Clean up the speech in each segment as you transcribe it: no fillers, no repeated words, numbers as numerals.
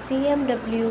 CMW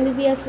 MBBS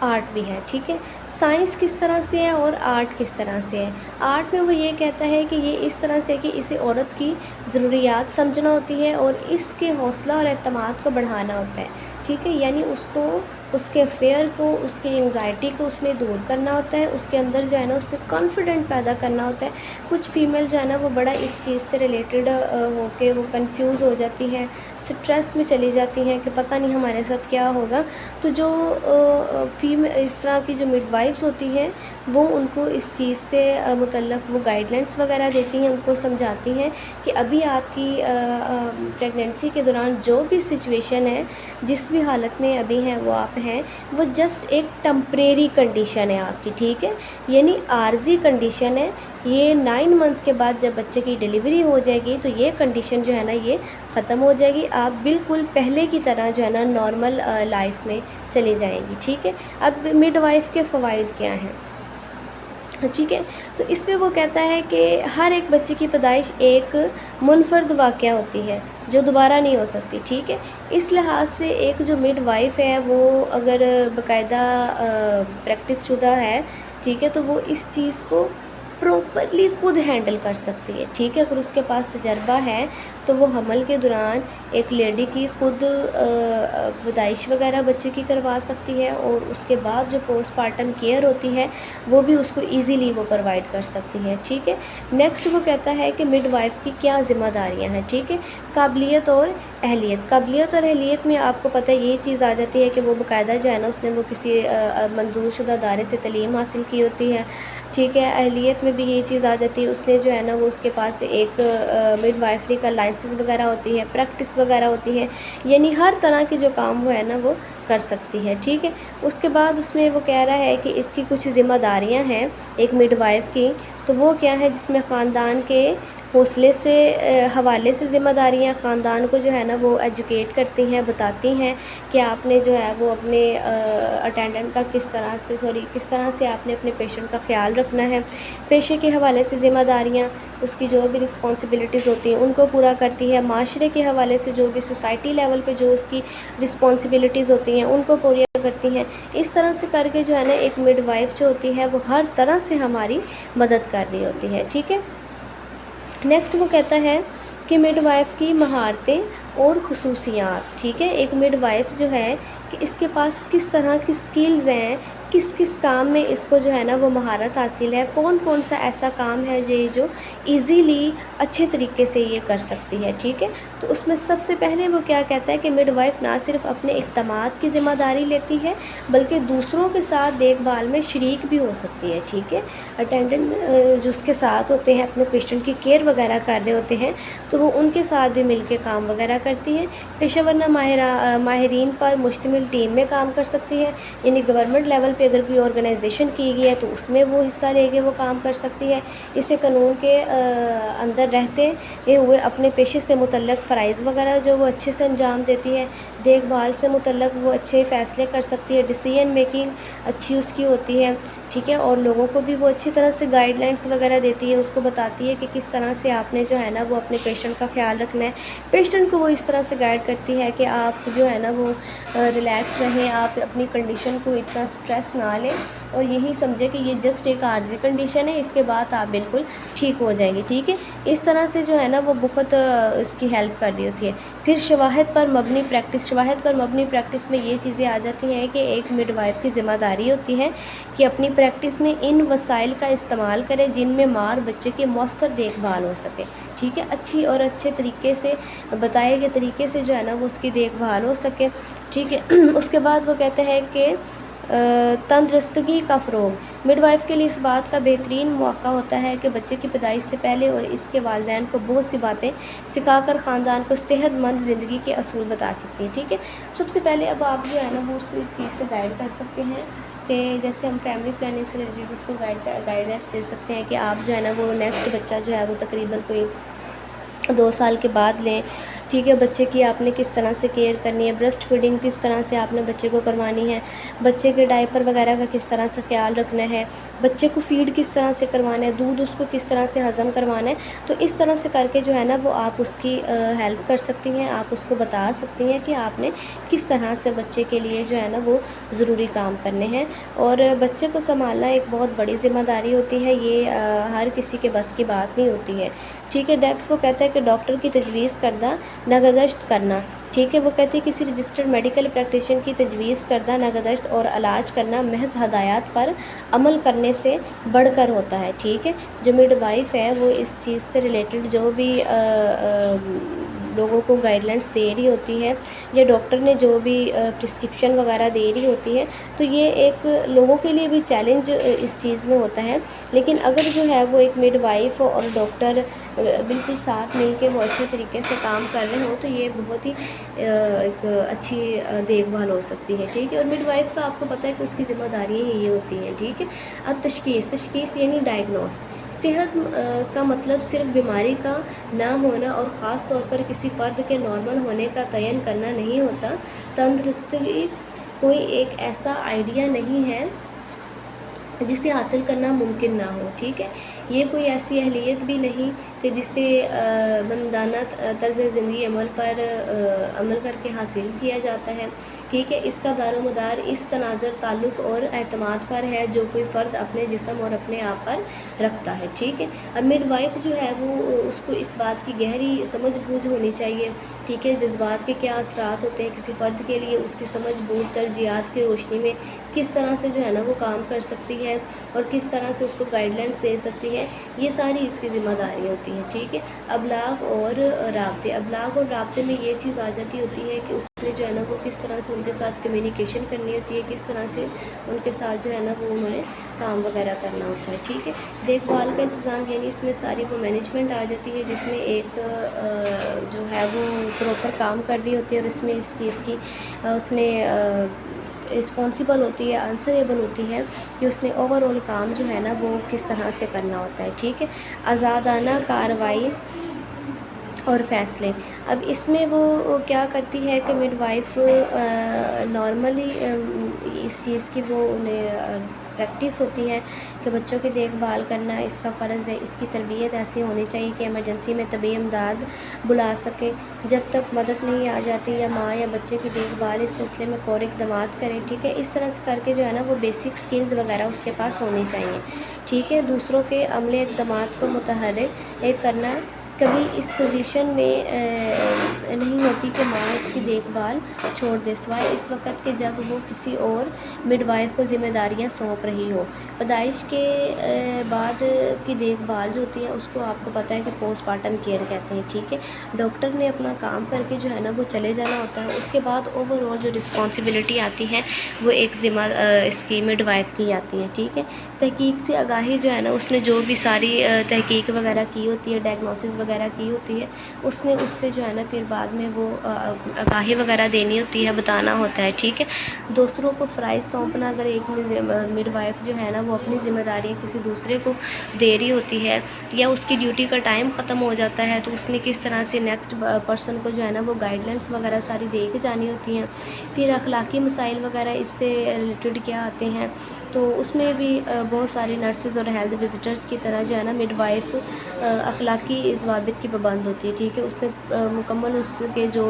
art بھی ہے، ٹھیک ہے۔ سائنس کس طرح سے ہے اور آرٹ کس طرح سے ہے؟ آرٹ میں وہ یہ کہتا ہے کہ یہ اس طرح سے کہ اسے عورت کی ضروریات سمجھنا ہوتی ہے اور اس کے حوصلہ اور اعتماد کو بڑھانا ہوتا ہے، ٹھیک ہے، یعنی اس کو، اس کے فیئر کو، اس کی انگزائٹی کو اس نے دور کرنا ہوتا ہے، اس کے اندر جو ہے نا اس نے کانفیڈنٹ پیدا کرنا ہوتا ہے۔ کچھ فیمیل جو ہے نا وہ بڑا اس چیز سے ریلیٹڈ ہو کے وہ کنفیوز ہو جاتی ہیں، سٹریس میں چلی جاتی ہیں کہ پتہ نہیں ہمارے ساتھ کیا ہوگا، تو جو اس طرح کی جو مڈ وائفز ہوتی ہیں وہ ان کو اس چیز سے متعلق وہ گائیڈ لائنس وغیرہ دیتی ہیں، ان کو سمجھاتی ہیں کہ ابھی آپ کی پریگنینسی کے دوران جو بھی سچویشن ہے، جس بھی حالت میں ابھی ہیں وہ آپ ہیں، وہ جسٹ ایک ٹمپریری کنڈیشن ہے آپ کی، ٹھیک ہے، یعنی عارضی کنڈیشن ہے۔ یہ 9 منتھ کے بعد جب بچے کی ڈیلیوری ہو جائے گی تو یہ کنڈیشن جو ہے نا یہ ختم ہو جائے گی، آپ بالکل پہلے کی طرح جو ہے نا نارمل لائف میں چلی جائیں گی، ٹھیک ہے۔ اب مڈ وائف کے فوائد کیا ہیں، ٹھیک ہے، تو اس میں وہ کہتا ہے کہ ہر ایک بچے کی پیدائش ایک منفرد واقعہ ہوتی ہے جو دوبارہ نہیں ہو سکتی، ٹھیک ہے۔ اس لحاظ سے ایک جو مڈ وائف ہے وہ اگر باقاعدہ پریکٹس شدہ ہے، ٹھیک ہے، تو وہ اس چیز کو پراپرلی خود ہینڈل کر سکتی ہے، ٹھیک ہے۔ اگر اس کے پاس تجربہ ہے تو وہ حمل کے دوران ایک لیڈی کی خود پیدائش وغیرہ بچے کی کروا سکتی ہے، اور اس کے بعد جو پوسٹ پارٹم کیئر ہوتی ہے وہ بھی اس کو ایزیلی وہ پرووائڈ کر سکتی ہے، ٹھیک ہے۔ نیکسٹ وہ کہتا ہے کہ مڈ وائف کی کیا ذمہ داریاں ہیں، ٹھیک ہے۔ قابلیت اور اہلیت، قابلیت اور اہلیت میں آپ کو پتہ ہے یہ چیز آ جاتی ہے کہ وہ باقاعدہ جو ہے نا اس نے وہ کسی منظور شدہ ادارے سے تعلیم حاصل کی ہوتی ہے، ٹھیک ہے۔ اہلیت میں بھی یہ چیز آ جاتی ہے، اس نے جو ہے نا وہ اس کے پاس ایک مڈ وائفری کا لائسنس وغیرہ ہوتی ہے، پریکٹس وغیرہ ہوتی ہے، یعنی ہر طرح کے جو کام وہ ہے نا وہ کر سکتی ہے، ٹھیک ہے۔ اس کے بعد اس میں وہ کہہ رہا ہے کہ اس کی کچھ ذمہ داریاں ہیں ایک مڈ وائف کی، تو وہ کیا ہے، جس میں خاندان کے حوصلے سے حوالے سے ذمہ داریاں، خاندان کو جو ہے نا وہ ایجوکیٹ کرتی ہیں، بتاتی ہیں کہ آپ نے جو ہے وہ اپنے اٹینڈنٹ کا کس طرح سے آپ نے اپنے پیشنٹ کا خیال رکھنا ہے۔ پیشے کے حوالے سے ذمہ داریاں، اس کی جو بھی رسپانسبلٹیز ہوتی ہیں ان کو پورا کرتی ہے۔ معاشرے کے حوالے سے جو بھی سوسائٹی لیول پہ جو اس کی رسپانسبلٹیز ہوتی ہیں ان کو پورا کرتی ہیں۔ اس طرح سے کر کے جو ہے نا ایک مڈ وائف جو ہوتی ہے وہ ہر طرح سے ہماری مدد کر رہی ہوتی ہے، ٹھیک ہے۔ نیکسٹ وہ کہتا ہے کہ مڈ وائف کی مہارتیں اور خصوصیات، ٹھیک ہے۔ ایک مڈ وائف جو ہے کہ اس کے پاس کس طرح کی سکلز ہیں، کس کس کام میں اس کو جو ہے نا وہ مہارت حاصل ہے، کون کون سا ایسا کام ہے جو ایزیلی اچھے طریقے سے یہ کر سکتی ہے، ٹھیک ہے۔ تو اس میں سب سے پہلے وہ کیا کہتا ہے کہ مڈ وائف نہ صرف اپنے اقدامات کی ذمہ داری لیتی ہے بلکہ دوسروں کے ساتھ دیکھ بھال میں شریک بھی ہو سکتی ہے، ٹھیک ہے۔ اٹینڈنٹ جو اس کے ساتھ ہوتے ہیں، اپنے پیشنٹ کی کیئر وغیرہ کر رہے ہوتے ہیں تو وہ ان کے ساتھ بھی مل کے کام وغیرہ کرتی ہیں۔ پیشہ ورانہ ماہرین پر مشتمل ٹیم میں کام کر سکتی ہے، یعنی گورنمنٹ لیول پہ اگر کوئی آرگنائزیشن کی گئی ہے تو اس میں وہ حصہ لے کے وہ کام کر سکتی ہے۔ اسے قانون کے اندر رہتے ہوئے اپنے پیشے سے متعلق فرائض وغیرہ جو وہ اچھے سے انجام دیتی ہے، دیکھ بھال سے متعلق وہ اچھے فیصلے کر سکتی ہے، ڈیسیژن میکنگ اچھی اس کی ہوتی ہے، ٹھیک ہے، اور لوگوں کو بھی وہ اچھی طرح سے گائیڈ لائنس وغیرہ دیتی ہے، اس کو بتاتی ہے کہ کس طرح سے آپ نے جو ہے نا وہ اپنے پیشنٹ کا خیال رکھنا ہے۔ پیشنٹ کو وہ اس طرح سے گائیڈ کرتی ہے کہ آپ جو ہے نا وہ ریلیکس رہیں، آپ اپنی کنڈیشن کو اتنا اسٹریس نہ لیں اور یہی سمجھے کہ یہ جسٹ ایک عارضی کنڈیشن ہے، اس کے بعد آپ بالکل ٹھیک ہو جائیں گے، ٹھیک ہے۔ اس طرح سے جو ہے نا وہ بہت اس کی ہیلپ کر رہی ہوتی ہے۔ پھر شواہد پر مبنی پریکٹس، شواہد پر مبنی پریکٹس میں یہ چیزیں آ جاتی ہیں کہ ایک مڈ وائف کی ذمہ داری ہوتی ہے کہ اپنی پریکٹس میں ان وسائل کا استعمال کرے جن میں ماں اور بچے کی مؤثر دیکھ بھال ہو سکے، ٹھیک ہے، اچھی اور اچھے طریقے سے بتائے گئے طریقے سے جو ہے نا وہ اس کی دیکھ بھال ہو سکے، ٹھیک ہے۔ اس کے بعد وہ کہتے ہیں کہ تندرستگی کا فروغ، مڈ وائف کے لیے اس بات کا بہترین موقع ہوتا ہے کہ بچے کی پیدائش سے پہلے اور اس کے والدین کو بہت سی باتیں سکھا کر خاندان کو صحت مند زندگی کے اصول بتا سکتی ہے، ٹھیک ہے۔ سب سے پہلے اب آپ جو ہے نا وہ اس کو اس چیز سے گائیڈ کر سکتے ہیں کہ جیسے ہم فیملی پلاننگ سے ریلیٹڈ اس کو گائیڈنس دے سکتے ہیں کہ آپ جو ہے نا وہ نیکسٹ بچہ جو ہے وہ تقریباً کوئی 2 سال کے بعد لیں، ٹھیک ہے۔ بچے کی آپ نے کس طرح سے کیئر کرنی ہے، بریسٹ فیڈنگ کس طرح سے آپ نے بچے کو کروانی ہے، بچے کے ڈائپر وغیرہ کا کس طرح سے خیال رکھنا ہے، بچے کو فیڈ کس طرح سے کروانا ہے، دودھ اس کو کس طرح سے ہضم کروانا ہے، تو اس طرح سے کر کے جو ہے نا وہ آپ اس کی ہیلپ کر سکتی ہیں، آپ اس کو بتا سکتی ہیں کہ آپ نے کس طرح سے بچے کے لیے جو ہے نا وہ ضروری کام کرنے ہیں۔ اور بچے کو سنبھالنا ایک بہت بڑی ذمہ داری ہوتی ہے، یہ ہر کسی کے بس کی بات نہیں ہوتی ہے، ٹھیک ہے۔ ڈیکس وہ کہتا ہے کہ ڈاکٹر کی تجویز کردہ نگہداشت کرنا، ٹھیک ہے۔ وہ کہتے ہیں کسی رجسٹرڈ میڈیکل پریکٹیشنر کی تجویز کردہ نگہداشت اور علاج کرنا محض ہدایات پر عمل کرنے سے بڑھ کر ہوتا ہے، ٹھیک ہے۔ جو مڈ وائف ہے وہ اس چیز سے ریلیٹڈ جو بھی لوگوں کو گائیڈ لائنس دے رہی ہوتی ہے، یا ڈاکٹر نے جو بھی پرسکرپشن وغیرہ دے رہی ہوتی ہے، تو یہ ایک لوگوں کے لیے بھی چیلنج اس چیز میں ہوتا ہے، لیکن اگر جو ہے وہ ایک مڈ وائف اور ڈاکٹر بالکل ساتھ مل کے وہ اچھے طریقے سے کام کر رہے ہوں تو یہ بہت ہی ایک اچھی دیکھ بھال ہو سکتی ہے، ٹھیک ہے۔ اور مڈ وائف کا آپ کو پتہ ہے کہ اس کی ذمہ داریاں ہی یہ ہوتی ہیں، ٹھیک ہے۔ اب تشخیص یعنی ڈائگنوس، صحت کا مطلب صرف بیماری کا نہ ہونا اور خاص طور پر کسی فرد کے نارمل ہونے کا تعین کرنا نہیں ہوتا۔ تندرستی کوئی ایک ایسا آئیڈیا نہیں ہے جسے حاصل کرنا ممکن نہ ہو، ٹھیک ہے۔ یہ کوئی ایسی اہلیت بھی نہیں کہ جسے بندانہ طرز زندگی عمل کر کے حاصل کیا جاتا ہے، ٹھیک ہے۔ اس کا دار و مدار اس تناظر تعلق اور اعتماد پر ہے جو کوئی فرد اپنے جسم اور اپنے آپ پر رکھتا ہے، ٹھیک ہے۔ اب مڈ وائف جو ہے وہ اس کو اس بات کی گہری سمجھ بوجھ ہونی چاہیے، ٹھیک ہے، جذبات کے کیا اثرات ہوتے ہیں کسی فرد کے لیے، اس کی سمجھ بوجھ ترجیحات کی روشنی میں کس طرح سے جو ہے نا وہ کام کر سکتی ہے اور کس طرح سے اس کو گائیڈ لائنس دے سکتی ہے، یہ ساری اس کی ذمہ داری ہوتی ہیں، ٹھیک ہے۔ ابلاغ اور رابطے میں یہ چیز آ جاتی ہوتی ہے کہ اس نے جو ہے نا وہ کس طرح سے ان کے ساتھ کمیونیکیشن کرنی ہوتی ہے، کس طرح سے ان کے ساتھ جو ہے نا وہ انہوں نے کام وغیرہ کرنا ہوتا ہے، ٹھیک ہے۔ دیکھ بھال کا انتظام یعنی اس میں ساری وہ مینجمنٹ آ جاتی ہے جس میں ایک جو ہے وہ پراپر کام کر رہی ہوتی ہے اور اس میں اس چیز کی اس نے رسپانسیبل ہوتی ہے، آنسریبل ہوتی ہے کہ اس نے اوور آل کام جو ہے نا وہ کس طرح سے کرنا ہوتا ہے، ٹھیک ہے۔ آزادانہ کارروائی اور فیصلے، اب اس میں وہ کیا کرتی ہے کہ مڈ وائف نارملی اس چیز کی وہ انہیں پریکٹس ہوتی ہے کہ بچوں کی دیکھ بھال کرنا اس کا فرض ہے، اس کی تربیت ایسی ہونی چاہیے کہ ایمرجنسی میں طبی امداد بلا سکے، جب تک مدد نہیں آ جاتی یا ماں یا بچے کی دیکھ بھال اس سلسلے میں فوری اقدامات کرے، ٹھیک ہے۔ اس طرح سے کر کے جو ہے نا وہ بیسک سکلز وغیرہ اس کے پاس ہونی چاہیے، ٹھیک ہے۔ دوسروں کے عملے اقدامات کو متحرک کرنا، کبھی اس پوزیشن میں نہیں ہوتی کہ ماں اس کی دیکھ بھال چھوڑ دے سوائے اس وقت کہ جب وہ کسی اور مڈ وائف کو ذمہ داریاں سونپ رہی ہو۔ پیدائش کے بعد کی دیکھ بھال جو ہوتی ہے اس کو آپ کو پتہ ہے کہ پوسٹ پارٹم کیئر کہتے ہیں، ٹھیک ہے۔ ڈاکٹر نے اپنا کام کر کے جو ہے نا وہ چلے جانا ہوتا ہے، اس کے بعد اوور آل جو رسپانسبلٹی آتی ہے وہ ایک ذمہ اس کی مڈ وائف کی آتی ہے، ٹھیک ہے۔ تحقیق سے آگاہی جو ہے نا اس نے جو بھی ساری تحقیق وغیرہ کی ہوتی ہے، ڈائگنوسس وغیرہ کی ہوتی ہے، اس نے اس سے جو ہے نا پھر بعد میں وہ آگاہی وغیرہ دینی ہوتی ہے، بتانا ہوتا ہے، ٹھیک ہے۔ دوسروں کو فرائض سونپنا، اگر ایک مڈ وائف جو ہے نا وہ اپنی ذمہ داری کسی دوسرے کو دے رہی ہوتی ہے یا اس کی ڈیوٹی کا ٹائم ختم ہو جاتا ہے تو اس نے کس طرح سے نیکسٹ پرسن کو جو ہے نا وہ گائیڈ لائنس وغیرہ ساری دے کے جانی ہوتی ہیں۔ پھر اخلاقی مسائل وغیرہ اس سے ریلیٹڈ کیا آتے ہیں تو اس میں بھی بہت ساری نرسز اور ہیلتھ وزٹرز کی طرح جو ہے نا مڈ وائف اخلاقی ضوابط کی پابند ہوتی ہے، ٹھیک ہے۔ اس نے مکمل اس کے جو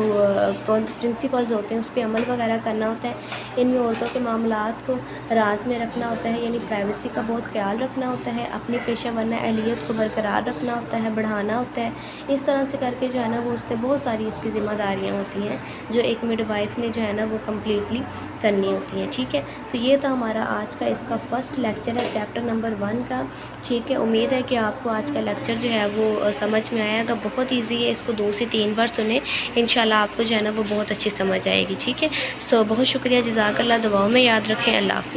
پرنسپلز ہوتے ہیں اس پہ عمل وغیرہ کرنا ہوتا ہے۔ ان میں عورتوں کے معاملات کو راز میں رکھنا ہوتا ہے، یعنی پرائیویسی کا بہت خیال رکھنا ہوتا ہے، اپنی پیشہ ورانہ اہلیت کو برقرار رکھنا ہوتا ہے، بڑھانا ہوتا ہے۔ اس طرح سے کر کے جو ہے نا وہ اس نے بہت ساری اس کی ذمہ داریاں ہوتی ہیں جو ایک مڈ وائف نے جو ہے نا وہ کمپلیٹلی کرنی ہوتی ہیں، ٹھیک ہے۔ تو یہ تھا ہمارا آج کا اس کا فرسٹ لیکچر ہے چیپٹر نمبر 1 کا، ٹھیک ہے۔ امید ہے کہ آپ کو آج کا لیکچر جو ہے وہ سمجھ میں آیا گا، بہت ایزی ہے، اس کو 2 سے 3 بار سنیں، انشاءاللہ آپ کو جو ہے نا وہ بہت اچھی سمجھ آئے گی، ٹھیک ہے۔ بہت شکریہ، جزاک اللہ، دعاؤں میں یاد رکھیں، اللہ حافظ۔